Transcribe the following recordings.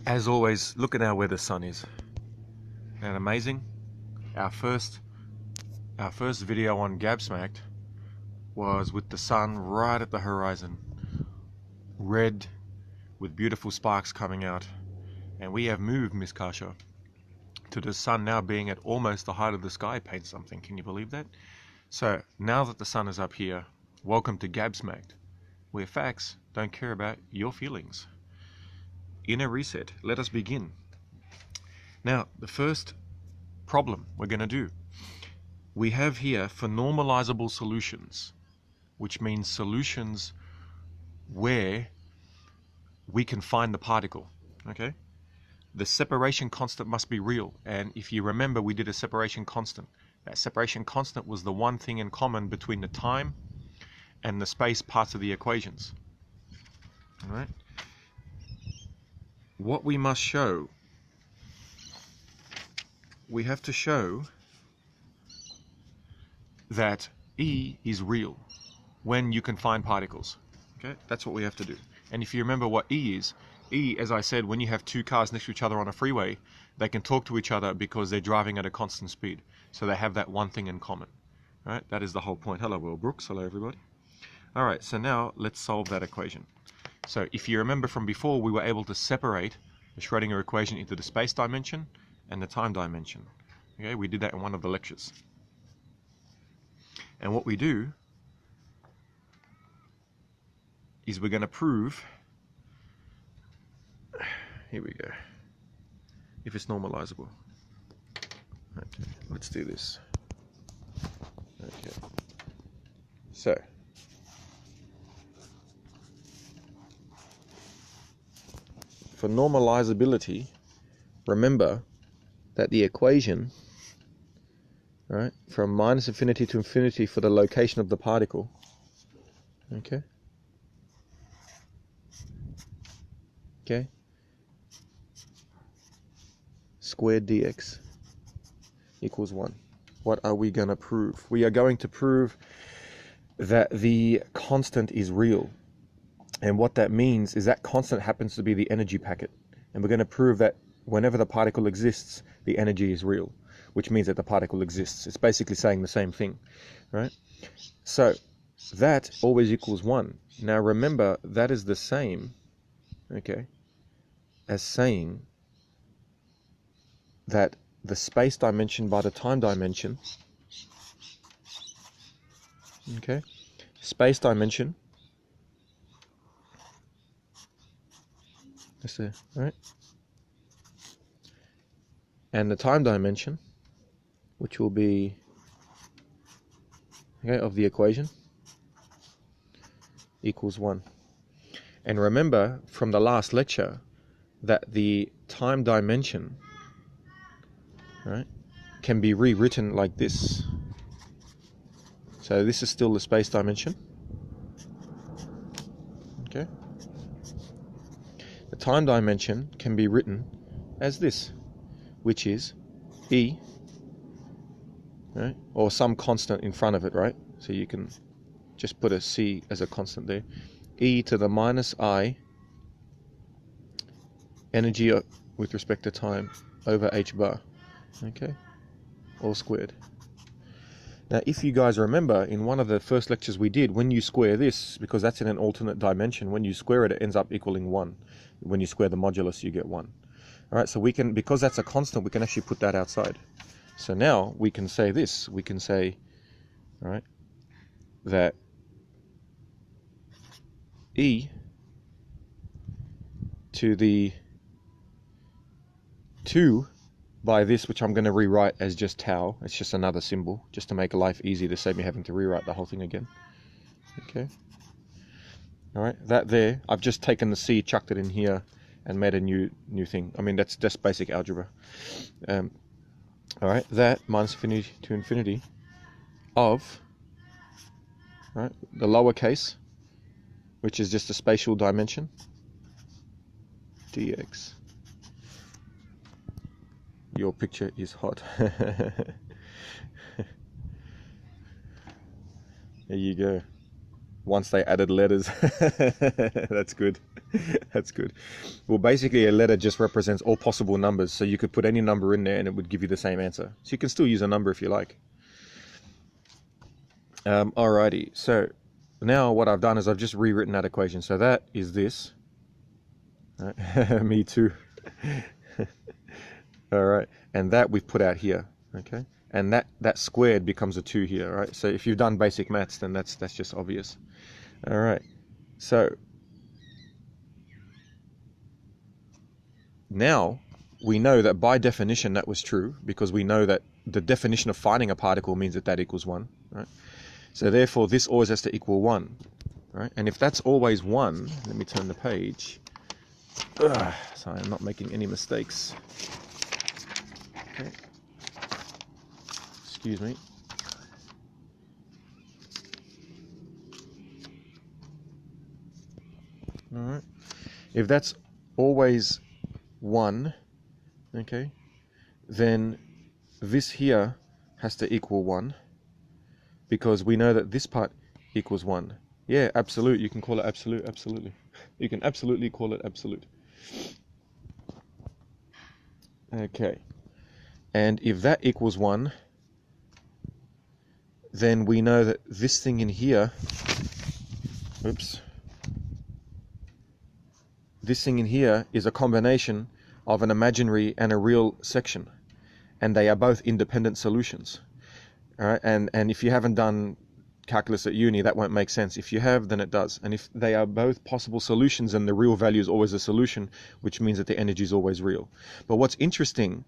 As always, look at now where the sun is. Isn't that amazing? Our first video on Gabsmacked was with the sun right at the horizon, red with beautiful sparks coming out, and we have moved, Miss Kasha, to the sun now being at almost the height of the sky. Paid something, can you believe that? So now that the sun is up here, welcome to Gabsmacked, where facts don't care about your feelings. In a reset, let us begin. Now, the first problem we're going to do, we have here for normalizable solutions, which means solutions where we can find the particle, okay? The separation constant must be real, and if you remember, we did a separation constant. That separation constant was the one thing in common between the time and the space parts of the equations. All right? What we must show, we have to show that E is real when you can find particles. Okay, that's what we have to do. And if you remember what E is, E, as I said, when you have two cars next to each other on a freeway, they can talk to each other because they're driving at a constant speed. So they have that one thing in common. All right, that is the whole point. Hello, Will Brooks. Hello, everybody. All right, so now let's solve that equation. So if you remember from before, we were able to separate the Schrödinger equation into the space dimension and the time dimension. Okay, we did that in one of the lectures. And what we do is we're going to prove, here we go, if it's normalizable. Okay, let's do this. Okay, so for normalizability, remember that the equation, right, from minus infinity to infinity for the location of the particle, okay, squared dx equals 1. What are we going to prove? We are going to prove that the constant is real. And what that means is that constant happens to be the energy packet. And we're going to prove that whenever the particle exists, the energy is real, which means that the particle exists. It's basically saying the same thing, right? So that always equals 1. Now remember, that is the same, okay, as saying that the space dimension by the time dimension, okay, space dimension, that's there, right? And the time dimension, which will be, okay, of the equation, equals 1. And remember from the last lecture that the time dimension, right, can be rewritten like this. So this is still the space dimension, okay? The time dimension can be written as this, which is E, right, or some constant in front of it, right? So you can just put a C as a constant there. E to the minus I energy with respect to time over h bar, okay, all squared. Now if you guys remember, in one of the first lectures we did, when you square this, because that's in an alternate dimension, when you square it, it ends up equaling 1. When you square the modulus, you get 1. Alright, so we can, because that's a constant, we can actually put that outside. So now we can say this, we can say, alright, that E to the 2 by this, which I'm going to rewrite as just tau, it's just another symbol, just to make life easy, to save me having to rewrite the whole thing again. Okay. Alright, that there, I've just taken the C, chucked it in here, and made a new thing. I mean, that's just basic algebra. Alright, that minus infinity to infinity of, right, the lower case, which is just a spatial dimension, dx. Your picture is hot. There you go. Once they added letters. That's good. That's good. Well, basically a letter just represents all possible numbers, so you could put any number in there and it would give you the same answer. So you can still use a number if you like. Alrighty, so now what I've done is I've just rewritten that equation. So that is this. Right. Me too. Alright, and that we've put out here, okay? And that squared becomes a 2 here, right? So if you've done basic maths, then that's just obvious. Alright, so now we know that by definition that was true, because we know that the definition of finding a particle means that equals 1, right? So therefore this always has to equal 1, right? And if that's always 1, let me turn the page. So I'm not making any mistakes. Okay. Excuse me. All right. If that's always 1, okay, then this here has to equal 1, because we know that this part equals 1. Yeah, absolute. You can call it absolute. Absolutely. You can absolutely call it absolute. Okay. And if that equals 1, then we know that this thing in here, oops, this thing in here is a combination of an imaginary and a real section, and they are both independent solutions. All right, and if you haven't done calculus at uni, that won't make sense. If you have, then it does. And if they are both possible solutions, and the real value is always a solution, which means that the energy is always real. But what's interesting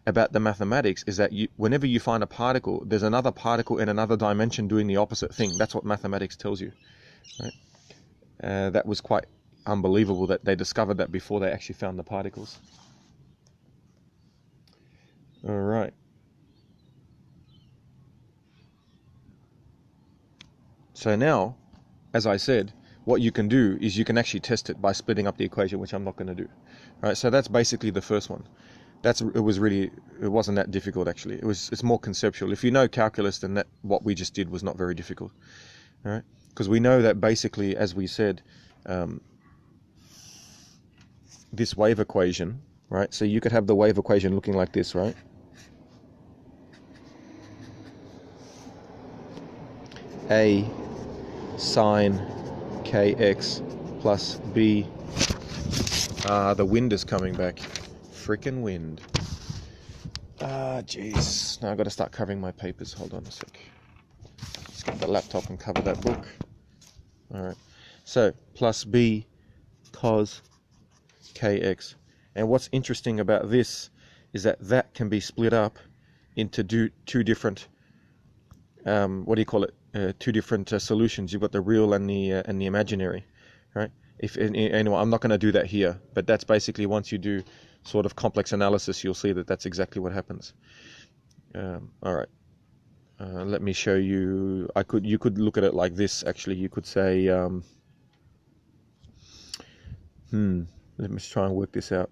about the mathematics is that whenever you find a particle, there's another particle in another dimension doing the opposite thing. That's what mathematics tells you, right? That was quite unbelievable that they discovered that before they actually found the particles. All right. So now, as I said, what you can do is you can actually test it by splitting up the equation, which I'm not going to do. All right, so that's basically the first one. It wasn't that difficult actually. It's more conceptual. If you know calculus, then what we just did was not very difficult. All right, because we know that basically, as we said, this wave equation, right? So you could have the wave equation looking like this, right? A sine kx plus b. The wind is coming back. Frickin' wind. Jeez. Now I've got to start covering my papers. Hold on a sec. Let's get the laptop and cover that book. Alright. So, plus b cos kx. And what's interesting about this is that can be split up into two different, what do you call it? Two different solutions. You've got the real and the imaginary, right? Anyway, I'm not going to do that here, but that's basically, once you do sort of complex analysis, you'll see that that's exactly what happens. All right. Let me show you. You could look at it like this. Actually, you could say, let me try and work this out.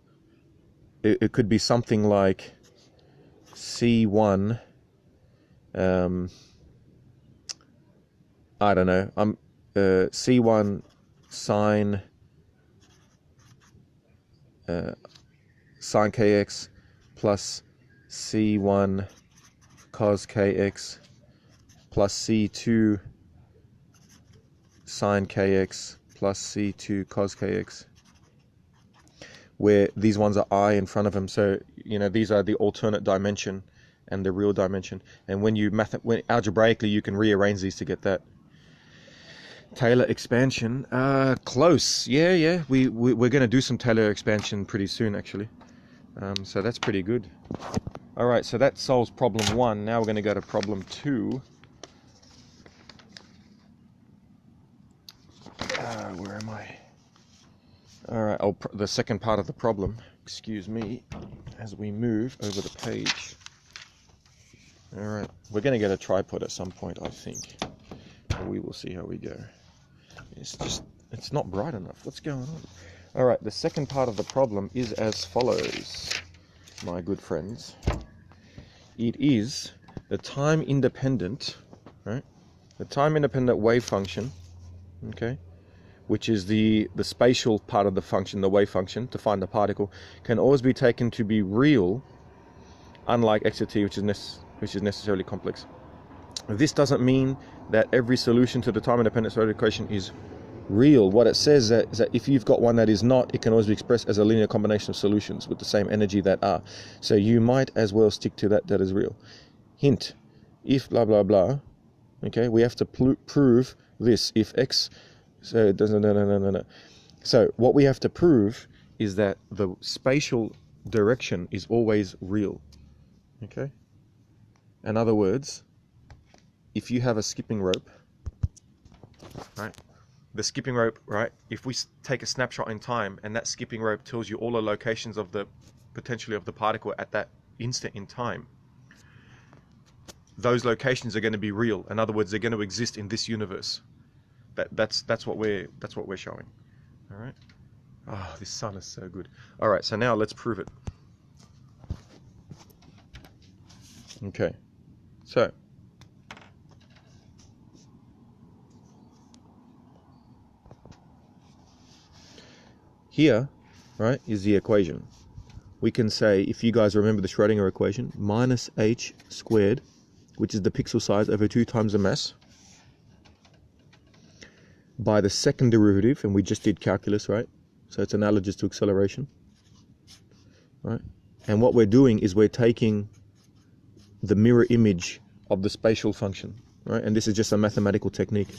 It could be something like C1. I don't know. C1 sine kx plus C1 cos kx plus C2 sine kx plus C2 cos kx, where these ones are I in front of them. So, these are the alternate dimension and the real dimension. And when algebraically, you can rearrange these to get that. Taylor expansion, close. Yeah. We're going to do some Taylor expansion pretty soon, actually. So that's pretty good. All right, so that solves problem 1. Now we're going to go to problem 2. Where am I? All right, the second part of the problem. Excuse me, as we move over the page. All right, we're going to get a tripod at some point, I think. We will see how we go. It's not bright enough. What's going on? All right, the second part of the problem is as follows, my good friends. It is the time-independent, right? The time-independent wave function, okay, which is the spatial part of the function, the wave function, to find the particle, can always be taken to be real, unlike x at t, which is necessarily complex. This doesn't mean that every solution to the time-independent Schrodinger equation is real. What it says is that if you've got one that is not, it can always be expressed as a linear combination of solutions with the same energy that are. So you might as well stick to that is real. Hint, if blah blah blah, okay, we have to prove this. If x, so it doesn't, no. So what we have to prove is that the spatial direction is always real. Okay? In other words, if you have a skipping rope, right? The skipping rope, right? If we take a snapshot in time and that skipping rope tells you all the locations of the, potentially of the particle at that instant in time, those locations are going to be real. In other words, they're going to exist in this universe. That's what we're showing. All right. Oh, this sun is so good. All right. So now let's prove it. Okay. So here, right, is the equation. We can say, if you guys remember the Schrodinger equation, minus h squared, which is the pixel size over 2 times the mass, by the second derivative, and we just did calculus, right? So it's analogous to acceleration, right? And what we're doing is we're taking the mirror image of the spatial function, right? And this is just a mathematical technique,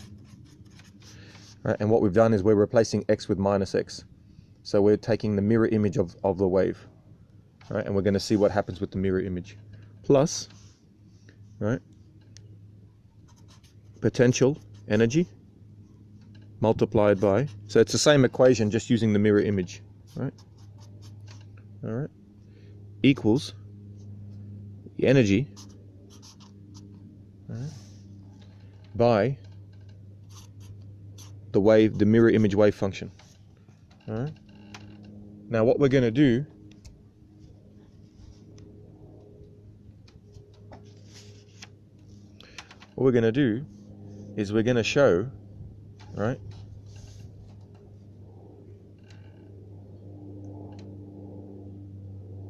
right? And what we've done is we're replacing x with minus x. So we're taking the mirror image of the wave, right? And we're going to see what happens with the mirror image. Plus, right, potential energy multiplied by, so it's the same equation just using the mirror image, right? All right, equals the energy, right, by the wave, the mirror image wave function. All right. Now what we're going to do is we're going to show, right,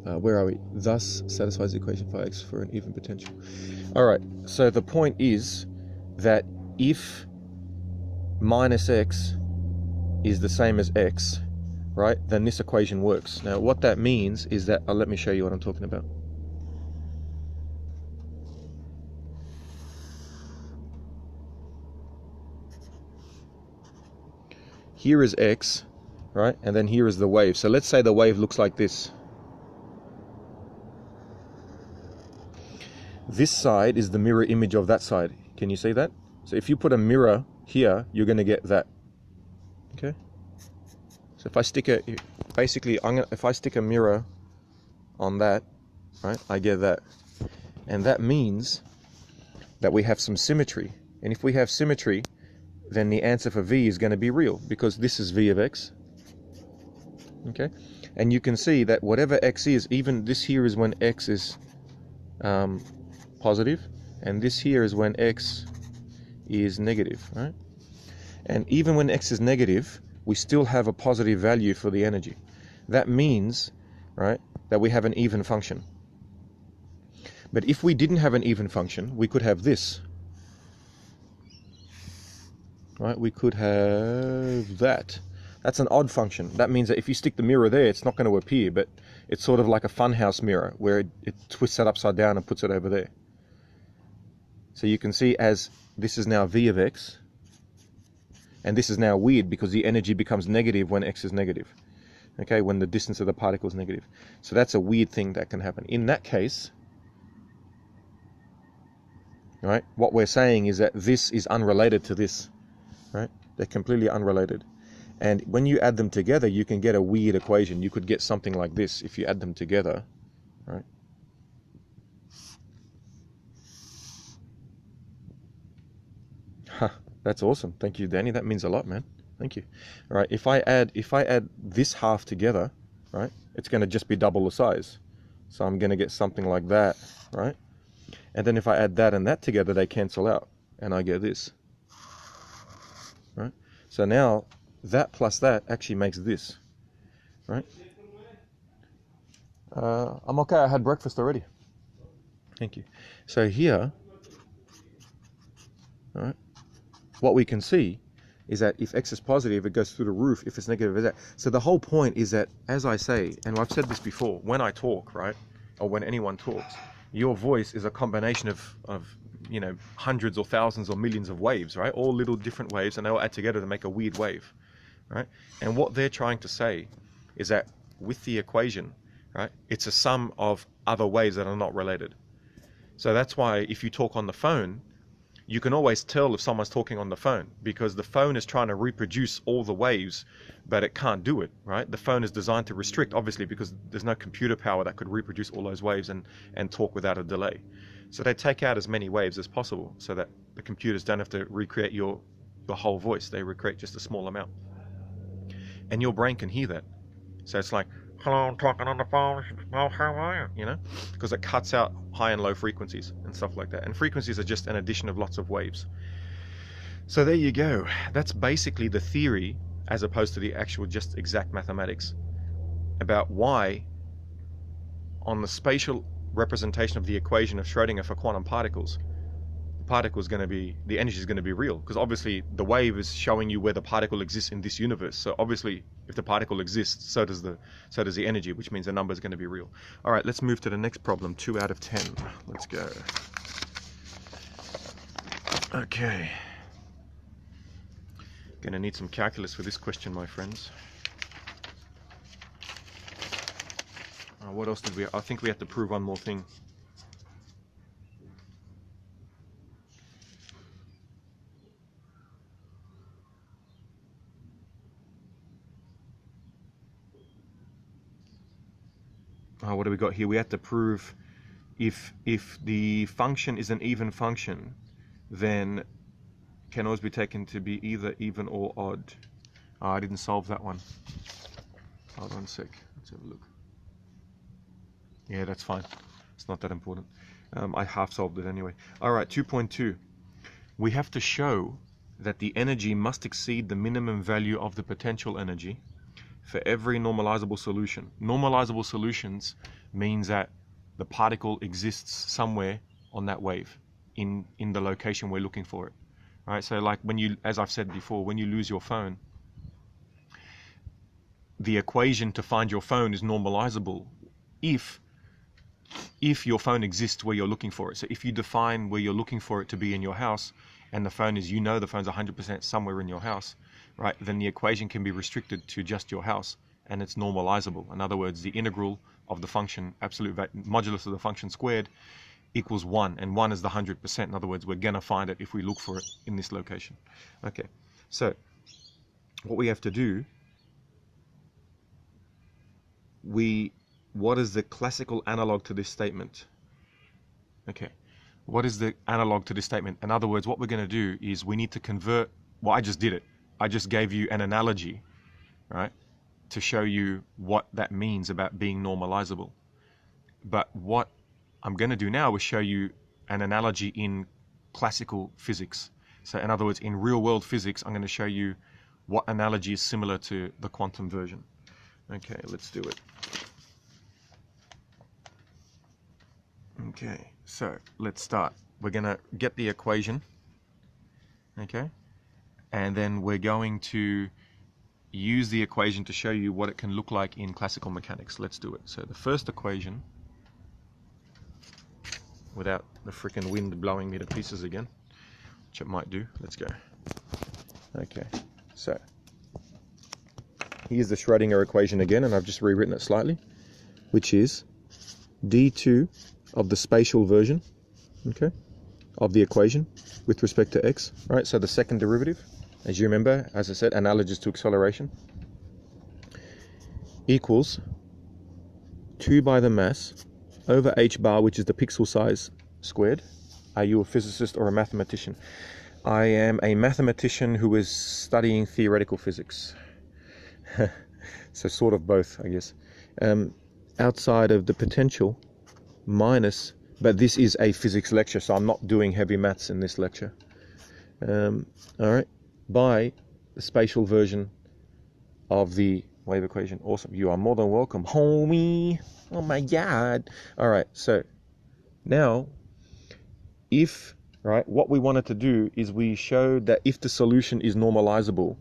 where are we? Thus satisfies the equation for x for an even potential. All right, so the point is that if minus x is the same as x, right, then this equation works. Now what that means is that, let me show you what I'm talking about. Here is x, right, and then here is the wave. So let's say the wave looks like this. This side is the mirror image of that side. Can you see that? So if you put a mirror here, you're going to get that. Okay. So if I stick a, basically, if I stick a mirror on that, right, I get that. And that means that we have some symmetry. And if we have symmetry, then the answer for V is going to be real, because this is V of x. Okay. And you can see that whatever x is, even this here is when x is positive, and this here is when x is negative, right? And even when x is negative, we still have a positive value for the energy. That means, right, that we have an even function. But if we didn't have an even function, we could have this, right? We could have that. That's an odd function. That means that if you stick the mirror there, it's not going to appear, but it's sort of like a funhouse mirror where it twists it upside down and puts it over there. So you can see, as this is now V of x, and this is now weird because the energy becomes negative when x is negative, okay, when the distance of the particle is negative. So that's a weird thing that can happen. In that case, right, what we're saying is that this is unrelated to this, right? They're completely unrelated. And when you add them together, you can get a weird equation. You could get something like this if you add them together, right? That's awesome. Thank you, Danny. That means a lot, man. Thank you. All right, if I add this half together, right, it's going to just be double the size. So I'm going to get something like that, right? And then if I add that and that together, they cancel out, and I get this, right? So now that plus that actually makes this, right? I'm okay, I had breakfast already. Thank you. So here, all right, what we can see is that if x is positive, it goes through the roof. If it's negative, it's that. So the whole point is that, as I say, and I've said this before, when I talk, right, or when anyone talks, your voice is a combination of you know, hundreds or thousands or millions of waves, right? All little different waves, and they all add together to make a weird wave, right? And what they're trying to say is that with the equation, right, it's a sum of other waves that are not related. So that's why if you talk on the phone, you can always tell if someone's talking on the phone, because the phone is trying to reproduce all the waves, but it can't do it, right? The phone is designed to restrict, obviously, because there's no computer power that could reproduce all those waves and talk without a delay. So they take out as many waves as possible so that the computers don't have to recreate your whole voice. They recreate just a small amount. And your brain can hear that. So it's like, hello, I'm talking on the phone, oh, how are you? You know, because it cuts out high and low frequencies and stuff like that. And frequencies are just an addition of lots of waves. So there you go. That's basically the theory, as opposed to the actual just exact mathematics, about why on the spatial representation of the equation of Schrödinger for quantum particles, the energy is going to be real, because obviously the wave is showing you where the particle exists in this universe. So obviously if the particle exists, so does the energy, which means the number is going to be real. All right, let's move to the next problem. 2 out of 10. Let's go. Okay. Gonna need some calculus for this question, my friends. What else did we? I think we had to prove one more thing. What do we got here? We had to prove if the function is an even function, then can always be taken to be either even or odd. I didn't solve that one. Hold on a sec. Let's have a look. Yeah, that's fine. It's not that important. I half solved it anyway. All right, 2.2. We have to show that the energy must exceed the minimum value of the potential energy for every normalizable solution. Normalizable solutions means that the particle exists somewhere on that wave in the location we're looking for it. All right, so like when you, as I've said before, when you lose your phone, the equation to find your phone is normalizable if your phone exists where you're looking for it. So if you define where you're looking for it to be in your house, and the phone is, you know, the phone's 100% somewhere in your house, right, then the equation can be restricted to just your house, and it's normalizable. In other words, the integral of the function, absolute modulus of the function squared, equals 1, and 1 is the 100%. In other words, we're gonna find it if we look for it in this location. Okay, so what we have to do, what is the classical analog to this statement? Okay, what is the analog to this statement? In other words, what we're going to do is we need to convert, well, I just did it. I just gave you an analogy, right, to show you what that means about being normalizable. But what I'm going to do now is show you an analogy in classical physics. So in other words, in real world physics, I'm going to show you what analogy is similar to the quantum version. Okay, let's do it. Okay, so let's start. We're going to get the equation, okay, and then we're going to use the equation to show you what it can look like in classical mechanics. Let's do it. So the first equation, without the freaking wind blowing me to pieces again, which it might do. Let's go. Okay, so here's the Schrodinger equation again, and I've just rewritten it slightly, which is d2 of the spatial version, okay, of the equation with respect to x, right? So the second derivative, as you remember, as I said, analogous to acceleration, equals 2 by the mass over h bar, which is the pixel size squared. Are you a physicist or a mathematician? I am a mathematician who is studying theoretical physics. So sort of both, I guess. Outside of the potential minus, but this is a physics lecture, so I'm not doing heavy maths in this lecture. All right, by the spatial version of the wave equation. Awesome. You are more than welcome, homie. Oh my God. All right. So now, if, right, what we wanted to do is we showed that if the solution is normalizable,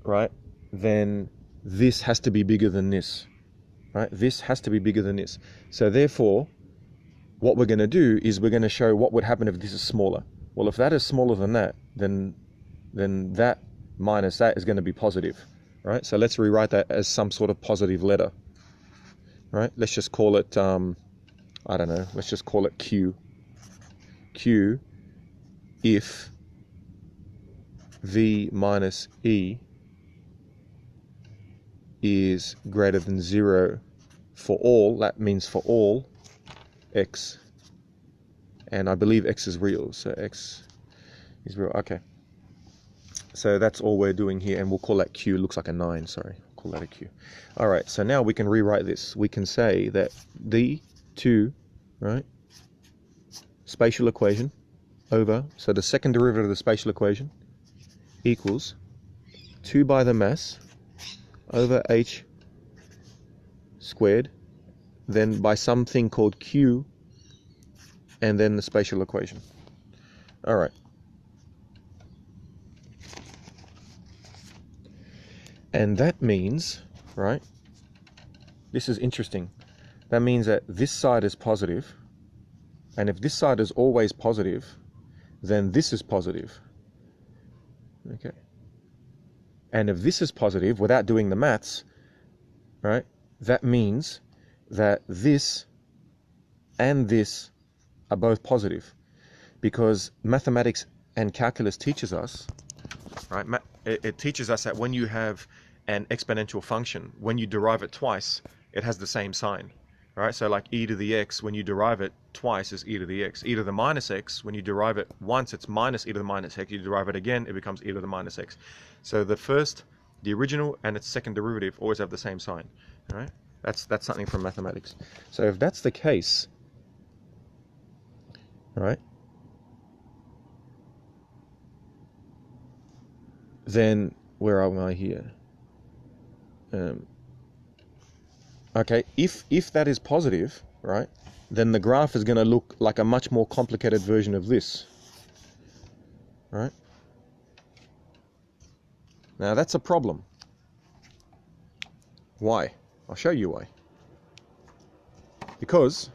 right, then this has to be bigger than this, right? This has to be bigger than this. So therefore, what we're going to do is we're going to show what would happen if this is smaller. Well, if that is smaller than that, then that minus that is going to be positive, right? So let's rewrite that as some sort of positive letter, right? Let's just call it, I don't know, let's just call it Q. Q if V minus E is greater than 0 for all, that means for all X, and I believe X is real, so X is real. Okay, so that's all we're doing here, and we'll call that Q. Looks like a 9, sorry, call that a Q. All right, so now we can rewrite this. We can say that the 2, right, spatial equation over, so the second derivative of the spatial equation equals 2 by the mass over h squared, then by something called Q, and then the spatial equation. All right. And that means, right, this is interesting. That means that this side is positive, and if this side is always positive, then this is positive. Okay. And if this is positive, without doing the maths, right, that means that this and this are both positive, because mathematics and calculus teaches us, right, it teaches us that when you have an exponential function, when you derive it twice, it has the same sign, right? So like e to the x, when you derive it twice, is e to the x. E to the minus x, when you derive it once, it's minus e to the minus x. You derive it again, it becomes e to the minus x. So the original and its second derivative always have the same sign, right? That's something from mathematics. So if that's the case, right, then where am I here? Okay, if that is positive, right, then the graph is going to look like a much more complicated version of this, right? Now that's a problem. Why? I'll show you why. Because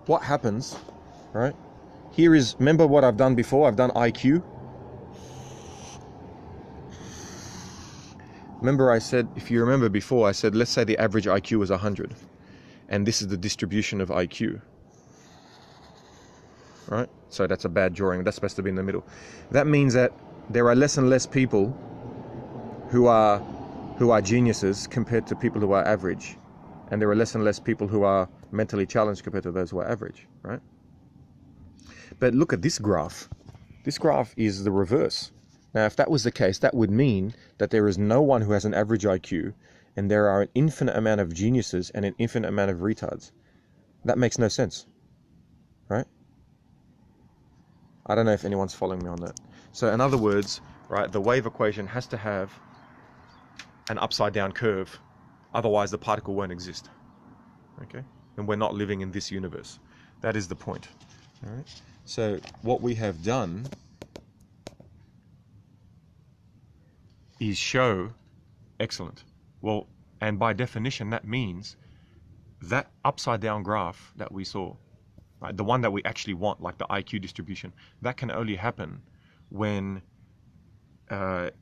what happens, right? Here is, remember what I've done before? I've done IQ. Remember I said, if you remember before, I said, let's say the average IQ is 100. And this is the distribution of IQ. Right? So that's a bad drawing. That's supposed to be in the middle. That means that there are less and less people who are geniuses compared to people who are average. And there are less and less people who are mentally challenged compared to those who are average, right? But look at this graph. This graph is the reverse. Now, if that was the case, that would mean that there is no one who has an average IQ, and there are an infinite amount of geniuses and an infinite amount of retards. That makes no sense, right? I don't know if anyone's following me on that. So in other words, right, the wave equation has to have an upside down curve. Otherwise, the particle won't exist, okay? And we're not living in this universe. That is the point, all right? So what we have done is show, excellent. Well, and by definition, that means that upside down graph that we saw, right, the one that we actually want, like the IQ distribution, that can only happen when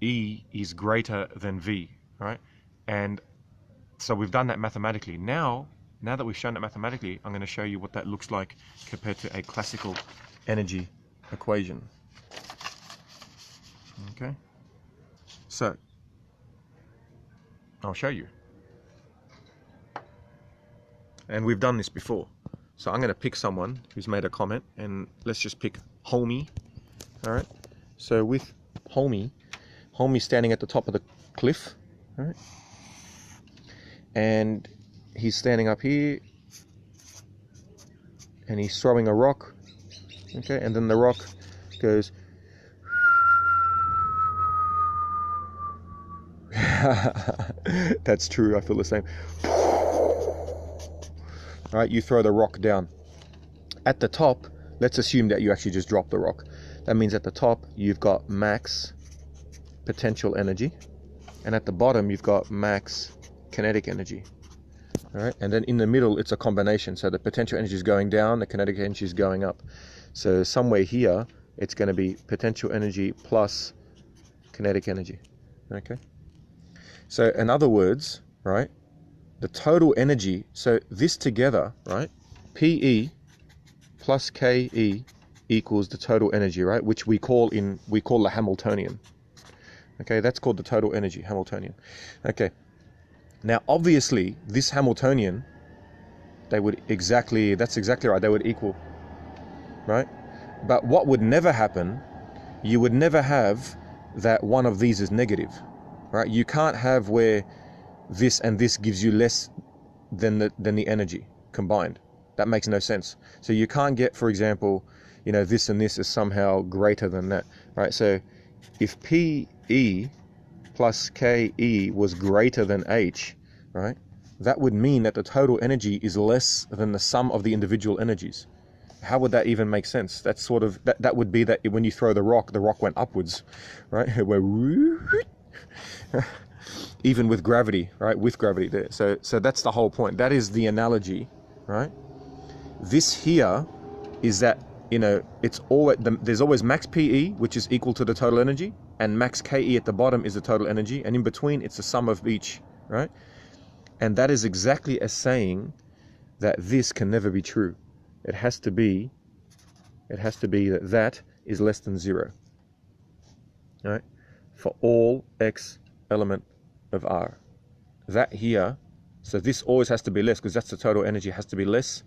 E is greater than V, right? And so we've done that mathematically. Now that we've shown that mathematically, I'm going to show you what that looks like compared to a classical energy equation. Okay? So, I'll show you. And we've done this before. So I'm going to pick someone who's made a comment, and let's just pick Homie. All right? So with Homie's standing at the top of the cliff, all right? And he's standing up here, and he's throwing a rock, okay? And then the rock goes That's true, I feel the same. All right, you throw the rock down. At the top, let's assume that you actually just drop the rock. That means at the top, you've got max potential energy, and at the bottom, you've got max kinetic energy. All right, and then in the middle, it's a combination. So the potential energy is going down, the kinetic energy is going up. So somewhere here, it's going to be potential energy plus kinetic energy. Okay. So in other words, right, the total energy, so this together, right, PE plus KE equals the total energy, right, which we call the Hamiltonian. Okay, that's called the total energy, Hamiltonian. Okay. Now, obviously, this Hamiltonian, that's exactly right, they would equal, right? But what would never happen, you would never have that one of these is negative, right? You can't have where this and this gives you less than the energy combined. That makes no sense. So you can't get, for example, this and this is somehow greater than that, right? So if PE plus KE was greater than H, right, that would mean that the total energy is less than the sum of the individual energies. How would that even make sense? That's sort of, that would be that when you throw the rock went upwards, right? Even with gravity, right? With gravity there. So that's the whole point. That is the analogy, right? This here is that, it's always, there's always max PE, which is equal to the total energy, and max KE at the bottom is the total energy, and in between it's the sum of each, right? And that is exactly as saying that this can never be true. It has to be that is less than 0, right? For all x element of R. That here, so this always has to be less because that's the total energy, has to be less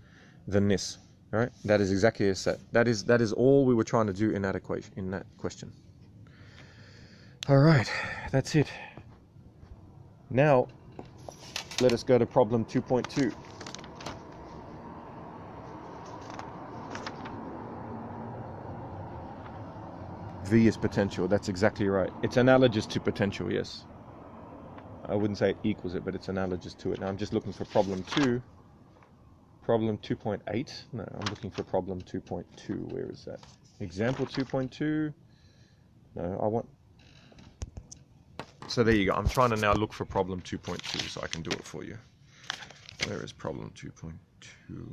than this. All right, that is exactly as set. That is all we were trying to do in that equation, in that question. All right, that's it. Now, let us go to problem 2.2. V is potential. That's exactly right. It's analogous to potential, yes. I wouldn't say it equals it, but it's analogous to it. Now I'm just looking for problem 2. Problem 2.8. No, I'm looking for problem 2.2. Where is that? Example 2.2. No, I want... So there you go. I'm trying to now look for problem 2.2 so I can do it for you. Where is problem 2.2?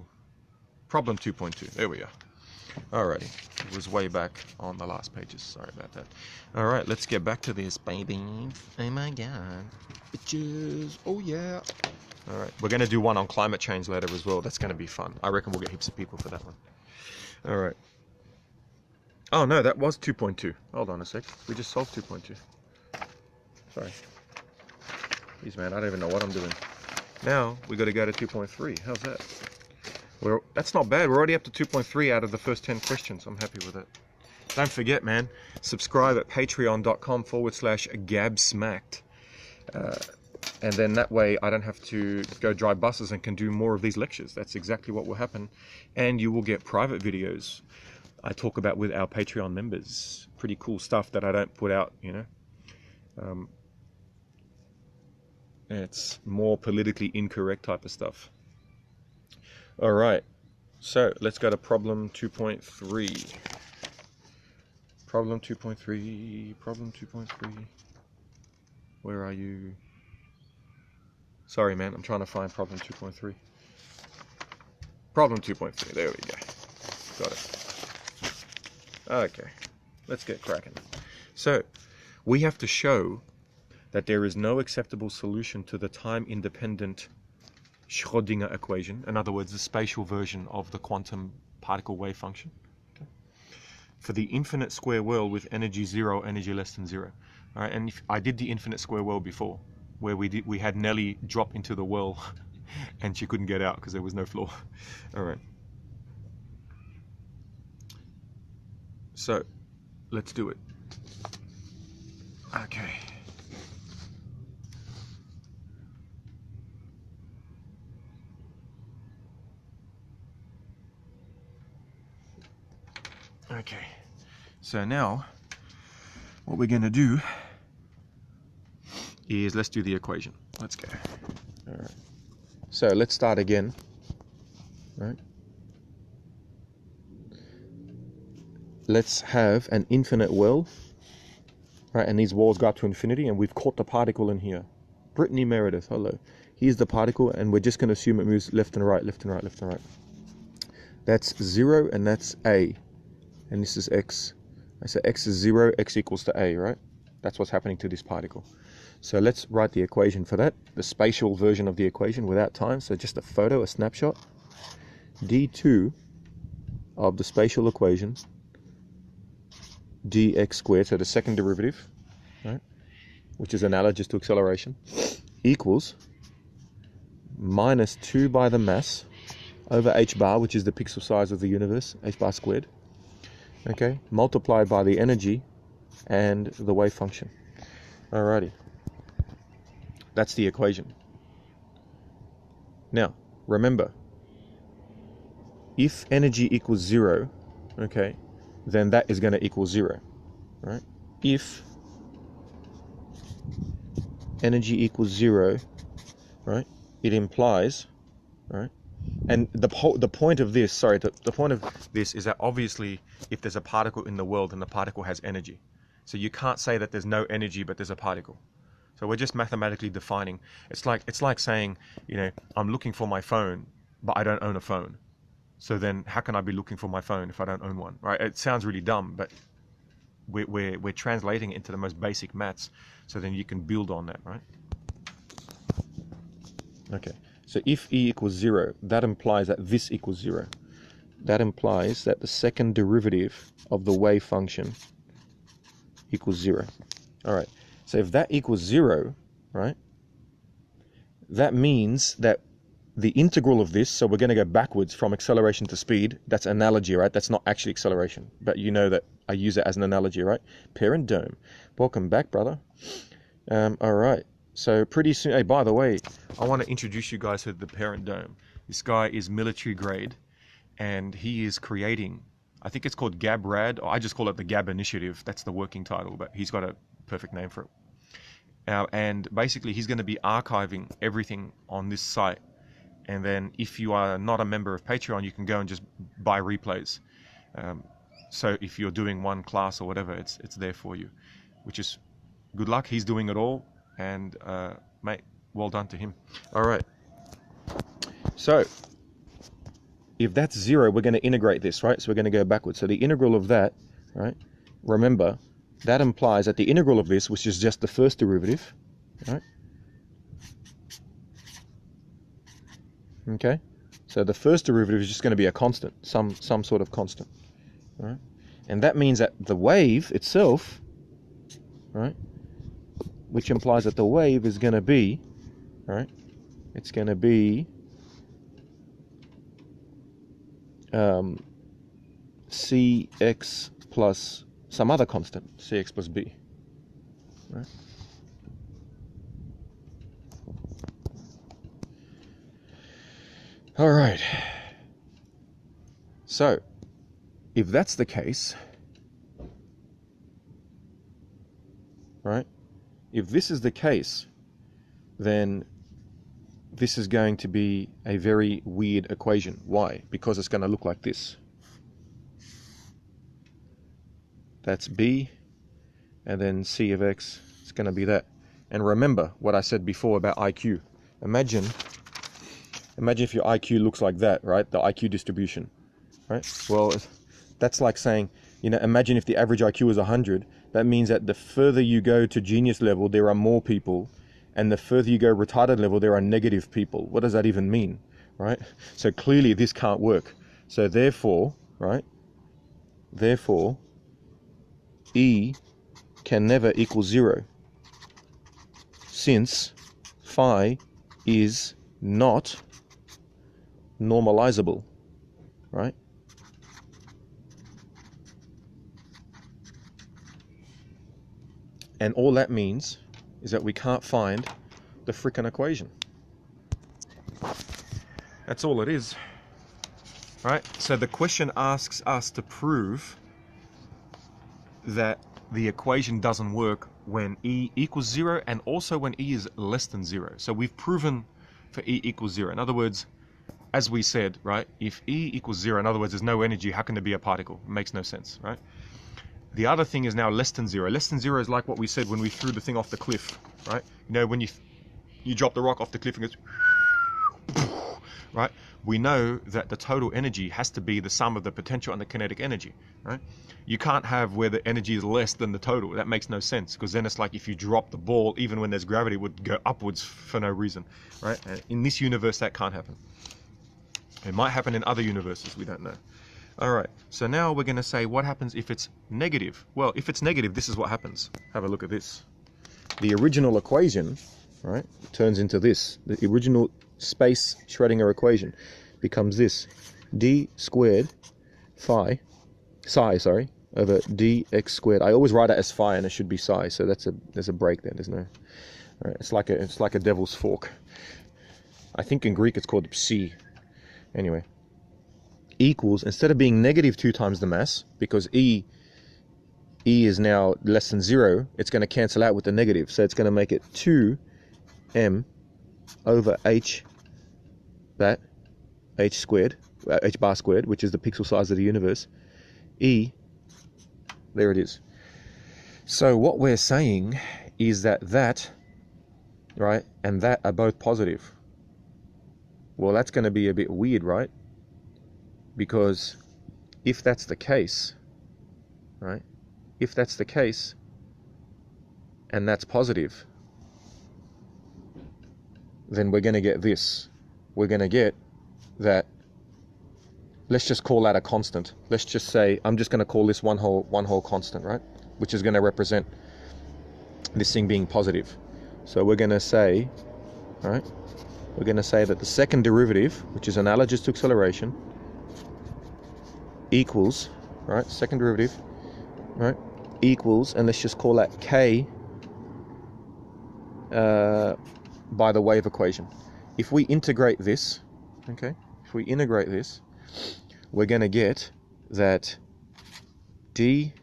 Problem 2.2. There we go. Alrighty. It was way back on the last pages. Sorry about that. Alright, let's get back to this, baby. Oh my god. Bitches. Oh yeah. Alright, we're going to do one on climate change later as well. That's going to be fun. I reckon we'll get heaps of people for that one. Alright. Oh no, that was 2.2. Hold on a sec. We just solved 2.2. Sorry. Jeez man, I don't even know what I'm doing. Now, we got to go to 2.3. How's that? That's not bad. We're already up to 2.3 out of the first 10 questions. I'm happy with it. Don't forget, man, subscribe at patreon.com/gabsmacked. And then that way I don't have to go drive buses and can do more of these lectures. That's exactly what will happen. And you will get private videos I talk about with our Patreon members. Pretty cool stuff that I don't put out, It's more politically incorrect type of stuff. All right, so let's go to problem 2.3. Problem 2.3, problem 2.3. Where are you? Sorry, man, I'm trying to find problem 2.3. Problem 2.3, there we go. Got it. Okay, let's get cracking. So, we have to show that there is no acceptable solution to the time-independent Schrodinger equation, in other words, the spatial version of the quantum particle wave function, okay, for the infinite square world with energy 0, energy less than 0. All right, and if I did the infinite square world before, where we had Nelly drop into the well and she couldn't get out because there was no floor. All right. So, let's do it. Okay. Okay, so now what we're going to do is, let's do the equation. Let's go. All right. So let's start again. Right. Let's have an infinite well. Right, and these walls go up to infinity, and we've caught the particle in here. Brittany Meredith, hello. Here's the particle, and we're just going to assume it moves left and right, left and right, left and right. That's 0, and that's a. And this is x. So x is 0, x equals to a, right? That's what's happening to this particle. So let's write the equation for that, the spatial version of the equation without time. So just a photo, a snapshot. d2 of the spatial equation, dx squared, so the second derivative, right, which is analogous to acceleration, equals minus 2 by the mass over h bar, which is the pixel size of the universe, h bar squared, okay, multiplied by the energy and the wave function. Alrighty, that's the equation. Now remember, if energy equals 0, okay, then that is going to equal 0, right? If energy equals 0, right, it implies, right, and the point of this, sorry, the point of this is that obviously if there's a particle in the world, then the particle has energy. So you can't say that there's no energy but there's a particle. So we're just mathematically defining. It's like saying, you know, I'm looking for my phone, but I don't own a phone. So then how can I be looking for my phone if I don't own one, right? It sounds really dumb, but we're translating it into the most basic maths, so then you can build on that, right? Okay, so if E equals 0, that implies that this equals 0. That implies that the second derivative of the wave function equals 0. All right, so if that equals 0, right, that means that the integral of this, so we're going to go backwards from acceleration to speed. That's analogy, right? That's not actually acceleration, but you know that I use it as an analogy, right? Parent dome. Welcome back, brother. All right. So pretty soon, hey, by the way, I want to introduce you guys to the parent dome. This guy is military grade, and he is creating, I think it's called GabRad, or I just call it the Gab Initiative. That's the working title, but he's got a perfect name for it. And basically, he's going to be archiving everything on this site. And then if you are not a member of Patreon, you can go and just buy replays. So if you're doing one class or whatever, it's there for you, which is good luck. He's doing it all, and mate, well done to him. All right. So if that's 0, we're going to integrate this, right? So we're going to go backwards. So the integral of that, right? Remember, that implies that the integral of this, which is just the first derivative, right? Okay, so the first derivative is just going to be a constant, some sort of constant, right? And that means that the wave itself, right, which implies that the wave is going to be, right, it's going to be cx plus some other constant, cx plus b, right? All right, so if that's the case, right, if this is the case, then this is going to be a very weird equation. Why? Because it's going to look like this. That's b, and then c of x, it's going to be that. And remember what I said before about IQ. Imagine if your IQ looks like that, right? The IQ distribution, right? Well, that's like saying, you know, imagine if the average IQ is 100. That means that the further you go to genius level, there are more people, and the further you go retarded level, there are negative people. What does that even mean, right? So clearly this can't work. So therefore, right? Therefore, E can never equal 0, since phi is not normalizable, right? And all that means is that we can't find the frickin' equation. That's all it is, right? So the question asks us to prove that the equation doesn't work when E equals 0 and also when E is less than 0. So we've proven for E equals 0. In other words, as we said, right, if E equals 0, in other words, there's no energy, how can there be a particle? It makes no sense, right? The other thing is now less than 0. Less than 0 is like what we said when we threw the thing off the cliff, right? You know, when you drop the rock off the cliff and it goes, right? We know that the total energy has to be the sum of the potential and the kinetic energy, right? You can't have where the energy is less than the total. That makes no sense, because then it's like if you drop the ball, even when there's gravity, it would go upwards for no reason, right? And in this universe, that can't happen. It might happen in other universes, we don't know. All right, so now we're going to say what happens if it's negative. Well, if it's negative, this is what happens. Have a look at this. The original equation, right, turns into this. The original space Schrödinger equation becomes this: d squared psi, over dx squared. I always write it as phi, and it should be psi. So there's a break there. There's no. All right, it's like a devil's fork. I think in Greek it's called psi. Anyway, equals, instead of being negative 2 times the mass, because E is now less than 0, it's going to cancel out with the negative. So it's going to make it 2m over h squared, h bar squared, which is the pixel size of the universe. E, there it is. So what we're saying is that, right, and that are both positive. Well, that's going to be a bit weird, right? Because if that's the case, right? If that's the case, and that's positive, then we're going to get this. We're going to get that. Let's just call that a constant. Let's just say, I'm just going to call this one whole constant, right? Which is going to represent this thing being positive. So we're going to say, right? We're going to say that the second derivative, which is analogous to acceleration, equals, right, second derivative, right, equals, and let's just call that k by the wave equation. If we integrate this, okay, if we integrate this, we're going to get that d,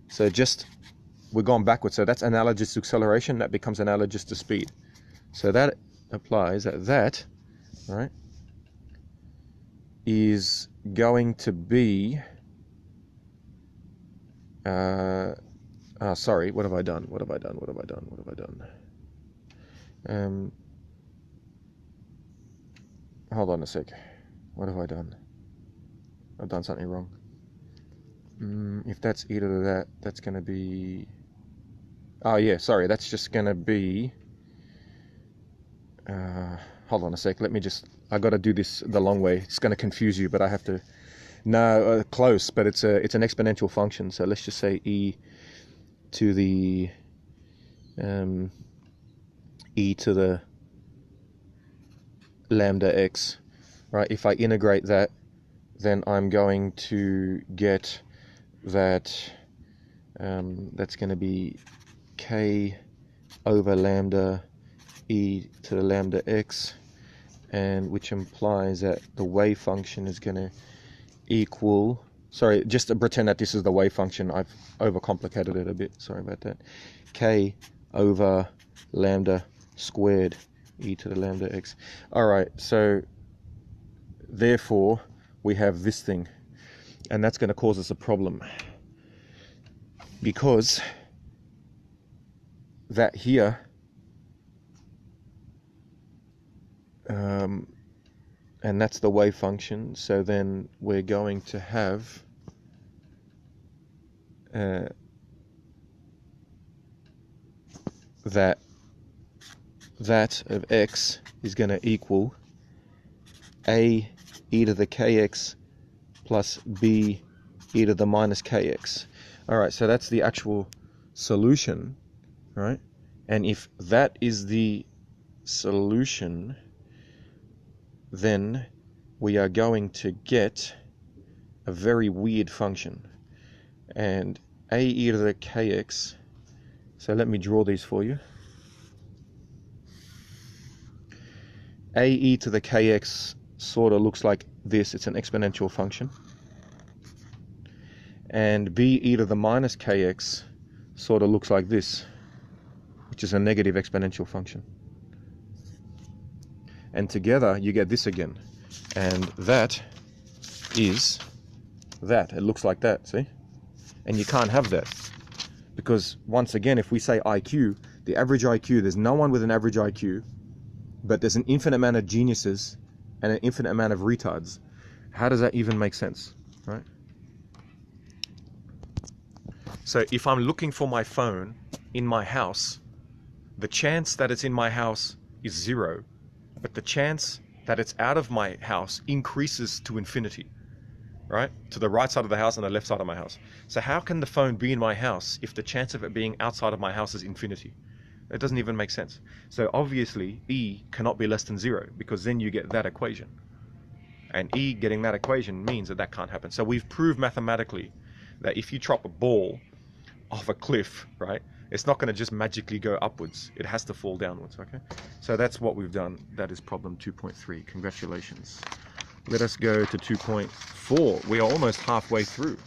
so just, we're going backwards, so that's analogous to acceleration, that becomes analogous to speed. So that applies that, right, is going to be, sorry, what have I done? Hold on a sec. What have I done? I've done something wrong. If that's e to that, that's going to be, oh yeah, sorry, that's just going to be, hold on a sec, let me just, I got to do this the long way. It's going to confuse you, but I have to, no, close, but it's an exponential function. So let's just say e to the lambda x, right? If I integrate that, then I'm going to get that, that's going to be k over lambda e to the lambda x, and which implies that the wave function is going to equal, sorry, just to pretend that this is the wave function, I've overcomplicated it a bit, sorry about that, k over lambda squared e to the lambda x. Alright, so therefore we have this thing, and that's going to cause us a problem, because that here and that's the wave function. So then we're going to have that of x is going to equal a e to the kx plus b e to the minus kx. Alright, so that's the actual solution, right? And if that is the solution, then we are going to get a very weird function. And a e to the kx, so let me draw these for you. A e to the kx sort of looks like this, it's an exponential function. And b e to the minus kx sort of looks like this, which is a negative exponential function. And together you get this again. And that is that. It looks like that, see? And you can't have that. Because once again, if we say IQ, the average IQ, there's no one with an average IQ, but there's an infinite amount of geniuses and an infinite amount of retards. How does that even make sense, right? So if I'm looking for my phone in my house, the chance that it's in my house is 0, but the chance that it's out of my house increases to infinity, right? To the right side of the house and the left side of my house. So how can the phone be in my house if the chance of it being outside of my house is infinity? It doesn't even make sense. So obviously E cannot be less than 0, because then you get that equation. And E getting that equation means that that can't happen. So we've proved mathematically that if you drop a ball off a cliff, right, it's not going to just magically go upwards. It has to fall downwards, okay? So that's what we've done. That is problem 2.3. Congratulations. Let us go to 2.4. We are almost halfway through.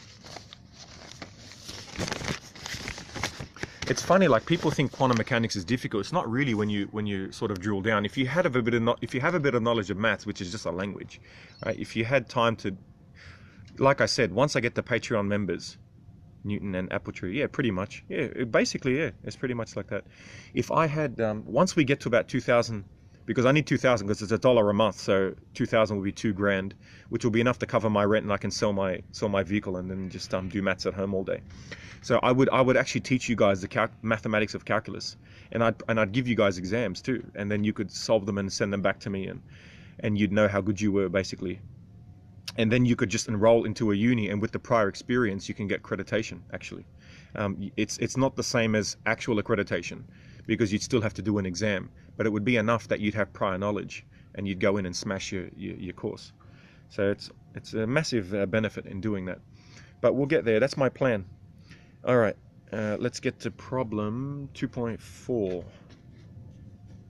It's funny, like people think quantum mechanics is difficult. It's not really when you sort of drill down. If you have a bit of knowledge of maths, which is just a language, right? If you had time to, like I said, once I get the Patreon members, Newton and Apple Tree, yeah, pretty much, yeah, basically, yeah, it's pretty much like that. If I had, once we get to about 2,000, because I need 2,000 because it's $1 a month, so 2,000 will be $2,000, which will be enough to cover my rent, and I can sell my vehicle and then just do maths at home all day. So I would actually teach you guys the mathematics of calculus, and I'd give you guys exams too, and then you could solve them and send them back to me, and you'd know how good you were basically. And then you could just enroll into a uni, and with the prior experience you can get accreditation actually. It's not the same as actual accreditation, because you'd still have to do an exam, but it would be enough that you'd have prior knowledge and you'd go in and smash your course. So it's a massive benefit in doing that. But we'll get there. That's my plan. All right, let's get to problem 2.4.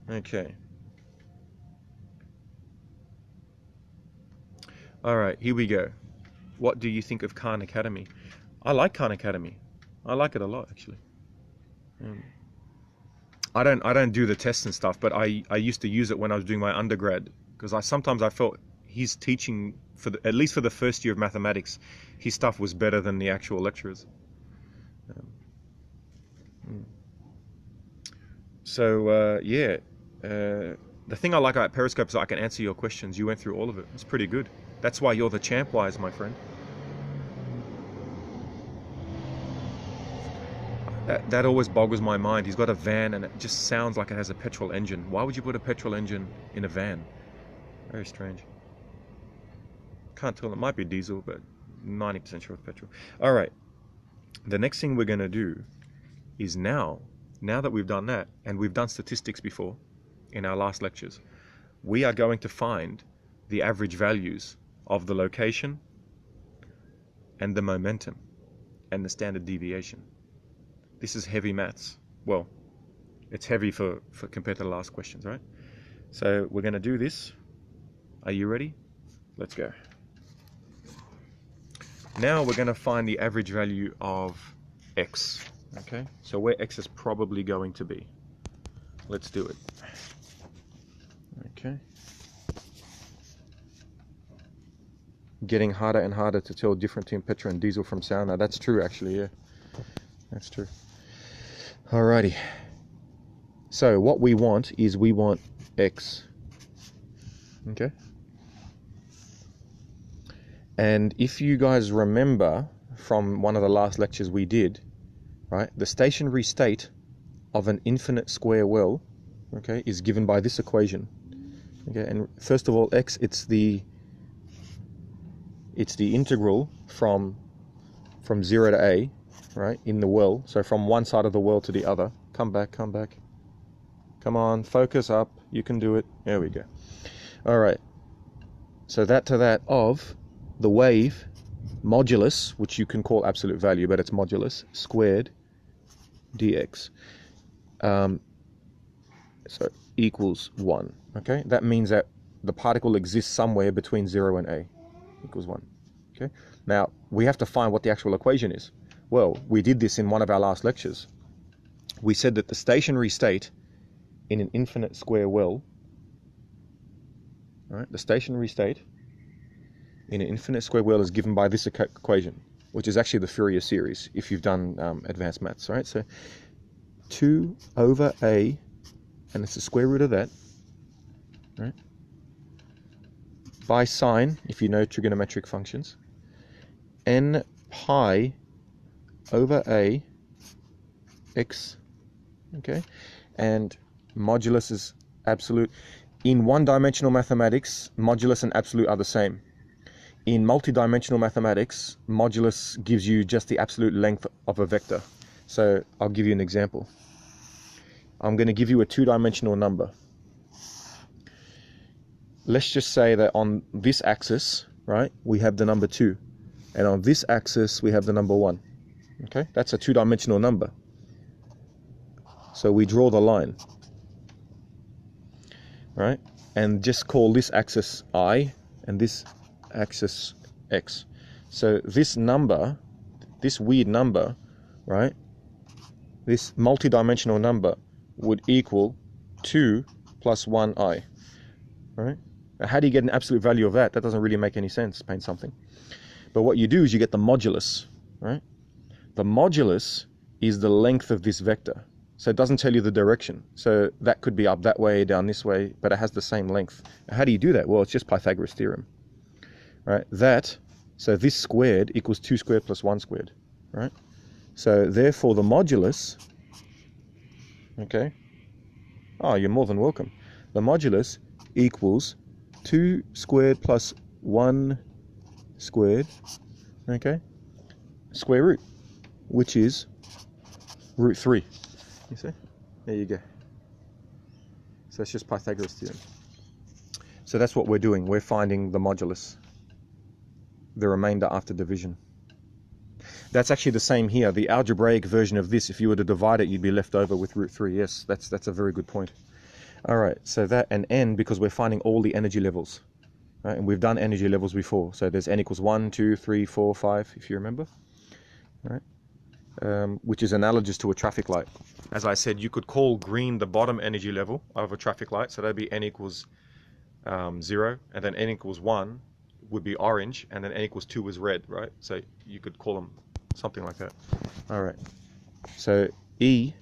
Okay. All right, here we go. What do you think of Khan Academy? I like Khan Academy. I like it a lot, actually. I don't do the tests and stuff, but I used to use it when I was doing my undergrad, because sometimes I felt his teaching, at least for the first year of mathematics, his stuff was better than the actual lecturers. So yeah, the thing I like about Periscope is I can answer your questions. You went through all of it. It's pretty good. That's why you're the champ wise, my friend. That always boggles my mind. He's got a van and it just sounds like it has a petrol engine. Why would you put a petrol engine in a van? Very strange. Can't tell. It might be diesel, but 90% sure it's petrol. All right. The next thing we're going to do is now that we've done that, and we've done statistics before in our last lectures, we are going to find the average values of the location and the momentum and the standard deviation. This is heavy maths. Well, it's heavy for compared to the last questions, right? So we're going to do this. Are you ready? Let's go. Now we're going to find the average value of x. Okay, so where x is probably going to be. Let's do it. Okay. Getting harder and harder to tell difference between petrol and diesel from sound. Now that's true, actually. Yeah, that's true. Alrighty. So what we want is x. Okay. And if you guys remember from one of the last lectures we did, right, the stationary state of an infinite square well, okay, is given by this equation. Okay, and first of all, x, it's the integral from 0 to a, right, in the well. So from one side of the well to the other. Come back. Come on, focus up. You can do it. There we go. All right. So that to that of the wave modulus, which you can call absolute value, but it's modulus squared dx. So equals 1. Okay, that means that the particle exists somewhere between 0 and a, equals 1. Okay, now we have to find what the actual equation is. Well, we did this in one of our last lectures. we said that the stationary state in an infinite square well, right, the stationary state in an infinite square well is given by this equation, which is actually the Fourier series if you've done advanced maths, right? So 2 over a, and it's the square root of that, right, by sine, if you know trigonometric functions, n pi over a x, okay, and modulus is absolute. In one-dimensional mathematics, modulus and absolute are the same. In multi-dimensional mathematics, modulus gives you just the absolute length of a vector. So I'll give you an example. I'm going to give you a two-dimensional number. Let's just say that on this axis, right, we have the number 2, and on this axis we have the number 1. Okay, that's a two-dimensional number. So we draw the line, right, and just call this axis I and this axis x. So this number, this weird number, right, this multi-dimensional number would equal 2 plus 1i, right? Now, how do you get an absolute value of that? That doesn't really make any sense, paint something. But what you do is you get the modulus, right? The modulus is the length of this vector. So it doesn't tell you the direction. So that could be up that way, down this way, but it has the same length. Now, how do you do that? Well, it's just Pythagoras theorem, right? So this squared equals 2 squared plus 1 squared, right? So therefore the modulus, okay, oh, you're more than welcome. The modulus equals 2 squared plus 1 squared, okay, square root, which is root 3. You see? There you go. So it's just Pythagoras theorem. So that's what we're doing. We're finding the modulus, the remainder after division. That's actually the same here. The algebraic version of this, if you were to divide it, you'd be left over with root 3. Yes, that's a very good point. All right, so that and n, because we're finding all the energy levels, right? And we've done energy levels before. So there's n equals 1, 2, 3, 4, 5, if you remember, right? Which is analogous to a traffic light. As I said, you could call green the bottom energy level of a traffic light, so that'd be n equals 0, and then n equals 1 would be orange, and then n equals 2 is red, right? So you could call them something like that. All right, so E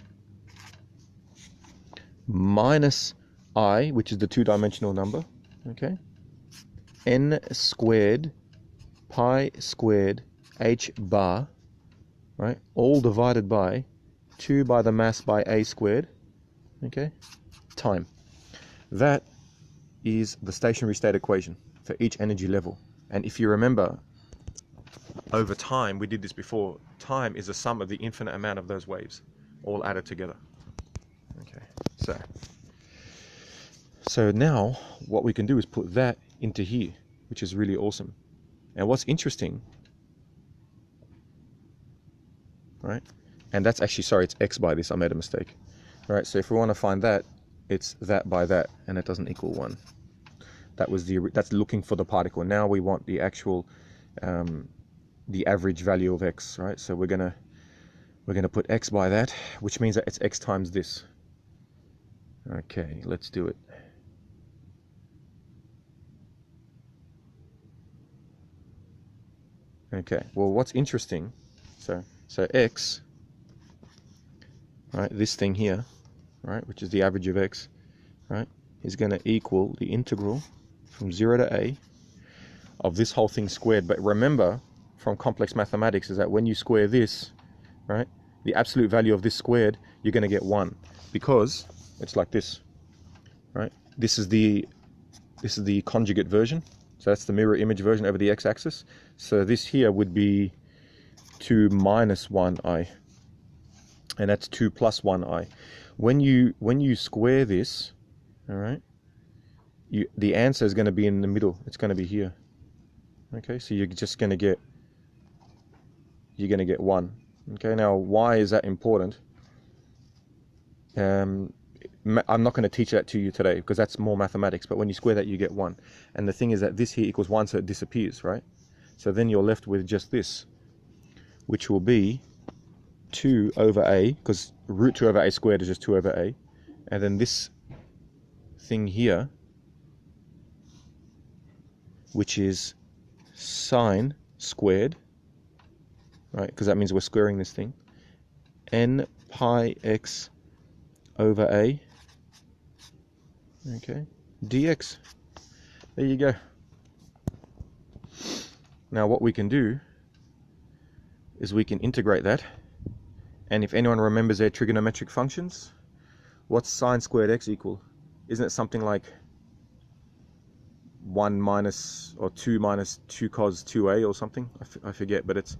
minus I, which is the two-dimensional number, okay, n squared pi squared h bar, right, all divided by 2 by the mass by a squared, okay, time. That is the stationary state equation for each energy level. And if you remember, over time, we did this before, time is the sum of the infinite amount of those waves, all added together. Okay, so now what we can do is put that into here, which is really awesome. And what's interesting, right, and that's actually, sorry, it's x by this, I made a mistake. All right, so if we want to find that, it's that by that, and it doesn't equal 1. That's looking for the particle. Now we want the actual, the average value of x, right? So we're gonna put x by that, which means that it's x times this. Okay, let's do it. Okay, well, what's interesting, so x, right, this thing here, right, which is the average of x, right, is going to equal the integral from 0 to a of this whole thing squared. But remember from complex mathematics is that when you square this, right, the absolute value of this squared, you're going to get 1, because it's like this, right? This is the conjugate version, so that's the mirror image version over the x-axis. So this here would be 2 minus 1i, and that's 2 plus 1i. When you square this, all right, the answer is going to be in the middle. It's going to be here. Okay, so you're just going to get 1. Okay, now why is that important? I'm not going to teach that to you today because that's more mathematics, but when you square that you get 1. And the thing is that this here equals 1, so it disappears, right? So then you're left with just this, which will be 2 over a, because root 2 over a squared is just 2 over a, and then this thing here, which is sine squared, right, because that means we're squaring this thing, n pi x over a, okay, dx. There you go. Now what we can do is we can integrate that, and if anyone remembers their trigonometric functions, what's sine squared x equal? Isn't it something like 1 minus or 2 minus 2 cos 2a or something? I forget, but it's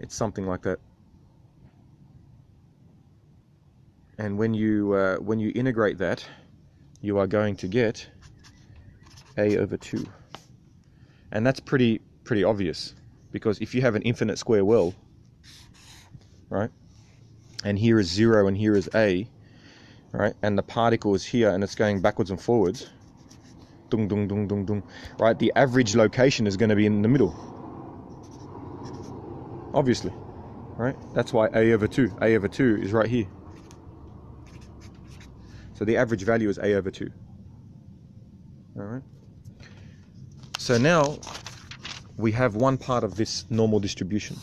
something like that. And when you integrate that, you are going to get a over 2, and that's pretty obvious, because if you have an infinite square well, right, and here is 0 and here is a, right, and the particle is here and it's going backwards and forwards, dung dung dung dung dung, right, the average location is going to be in the middle, obviously, right? That's why a over 2 is right here. So the average value is a over 2. All right. So now we have one part of this normal distribution.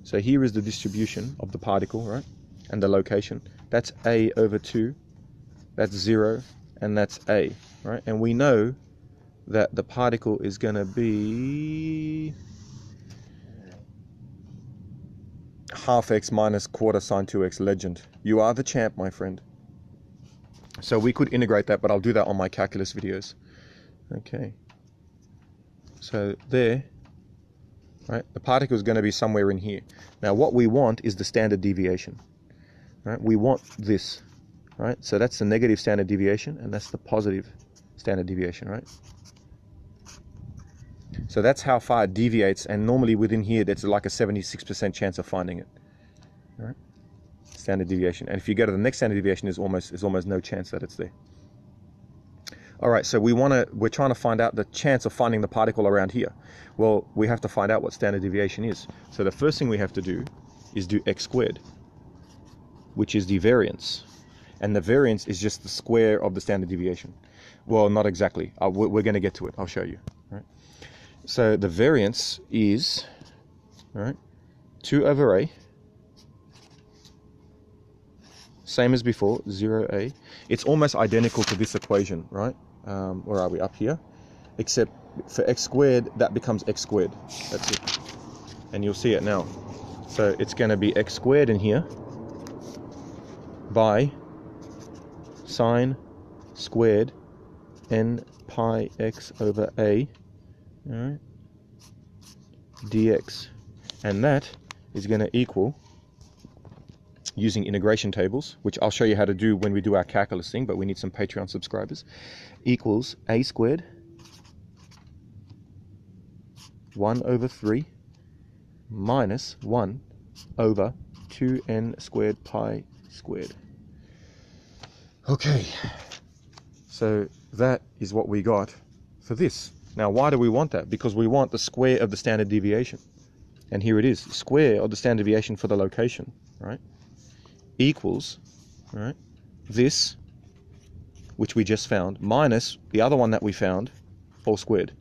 So here is the distribution of the particle, right? And the location. That's a over 2. That's 0. And that's a, right? And we know that the particle is going to be half x minus quarter sine 2x. Legend. You are the champ, my friend. So we could integrate that, but I'll do that on my calculus videos. Okay. So there, right, the particle is going to be somewhere in here. Now what we want is the standard deviation, right? We want this, right? So that's the negative standard deviation, and that's the positive standard deviation, right? So that's how far it deviates, and normally within here, there's like a 76% chance of finding it, right? Standard deviation. And if you go to the next standard deviation, there's almost no chance that it's there. All right, so we're trying to find out the chance of finding the particle around here. Well, we have to find out what standard deviation is. So the first thing we have to do is do x squared, which is the variance. And the variance is just the square of the standard deviation. Well, not exactly. We're going to get to it. I'll show you. Right? So the variance is, all right, 2 over a, same as before, 0a. It's almost identical to this equation, right? Where are we? Up here. Except for x squared, that becomes x squared. That's it. And you'll see it now. So it's going to be x squared in here by sine squared n pi x over a, all right, dx. And that is going to equal, using integration tables, which I'll show you how to do when we do our calculus thing, but we need some Patreon subscribers, equals a squared 1 over 3 minus 1 over 2n squared pi squared. Okay, so that is what we got for this. Now, why do we want that? Because we want the square of the standard deviation. And here it is, the square of the standard deviation for the location, right, equals, right, this, which we just found, minus the other one that we found, all squared.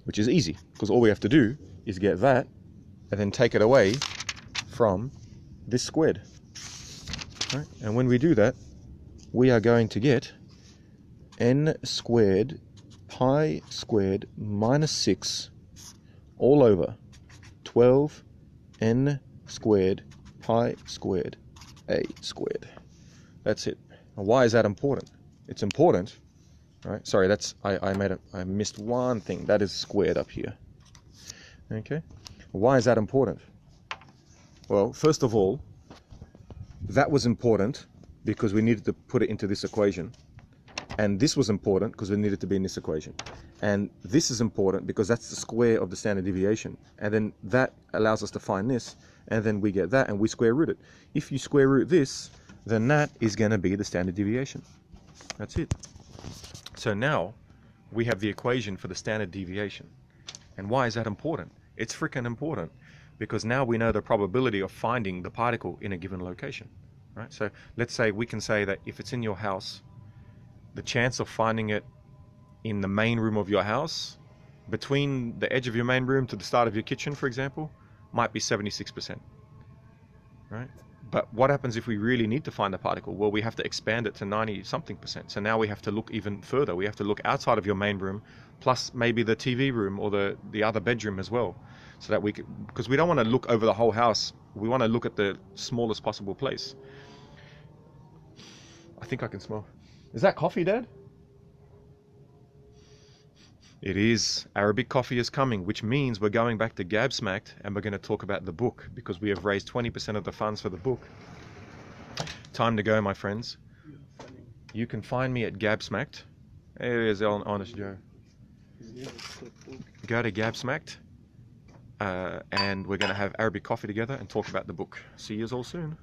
Which is easy, because all we have to do is get that, and then take it away from this squared. Right? And when we do that, we are going to get n squared pi squared minus 6 all over 12 n squared pi squared a squared. That's it. Now, why is that important? It's important, right? Sorry, that's I missed one thing. That is squared up here. Okay. Why is that important? Well, first of all, that was important because we needed to put it into this equation. And this was important because we needed to be in this equation. And this is important because that's the square of the standard deviation. And then that allows us to find this, and then we get that, and we square root it. If you square root this, then that is going to be the standard deviation. That's it. So now we have the equation for the standard deviation. And why is that important? It's freaking important because now we know the probability of finding the particle in a given location, right? So let's say we can say that if it's in your house, the chance of finding it in the main room of your house, between the edge of your main room to the start of your kitchen, for example, might be 76%, right? But what happens if we really need to find the particle? Well, we have to expand it to 90-something%. So now we have to look even further. We have to look outside of your main room, plus maybe the TV room or the other bedroom as well, so that we can, because we don't want to look over the whole house. We want to look at the smallest possible place. I think I can smell. Is that coffee, Dad? It is. Arabic coffee is coming, which means we're going back to Gabsmacked and we're going to talk about the book, because we have raised 20% of the funds for the book. Time to go, my friends. You can find me at Gabsmacked. There's Honest Joe. Go to Gabsmacked and we're going to have Arabic coffee together and talk about the book. See you all soon.